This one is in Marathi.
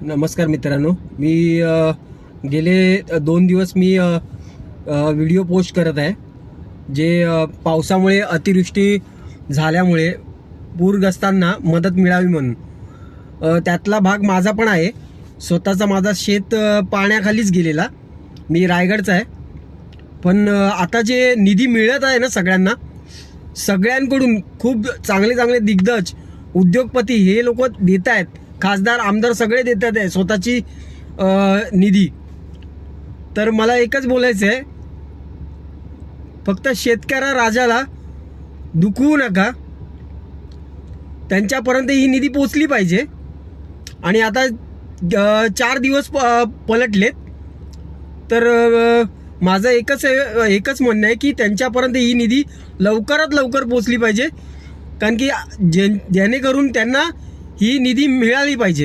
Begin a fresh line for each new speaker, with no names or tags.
नमस्कार मित्रांनो, मी गेले 2 दिवस मी व्हिडिओ पोस्ट करत आहे जे पावसामुळे अतिवृष्टी झाल्यामुळे पूरग्रस्तांना मदत मिळावी म्हणून त्यातला भाग माझा पण आहे। स्वतःचा माझा शेत पाण्याखालीच गेलेला, मी रायगडचा आहे। पण आता जे निधी मिळत आहे ना सगळ्यांकडून खूप चांगले चांगले दिग्गज उद्योगपती हे लोक देत आहेत, खासदार आमदार सगळे देतात आहे स्वतःची निधी। तर मला एकच बोलायचं आहे, फक्त शेतकरी राजाला दुखवू नका, त्यांच्यापर्यंत ही निधी पोचली पाहिजे। आणि आता 4 दिवस पलटलेत, तर माझं एकच म्हणणं आहे की त्यांच्यापर्यंत ही निधी लवकरात लवकर पोचली पाहिजे, कारण की जेणेकरून त्यांना ही निधी मिळाली पाहिजे।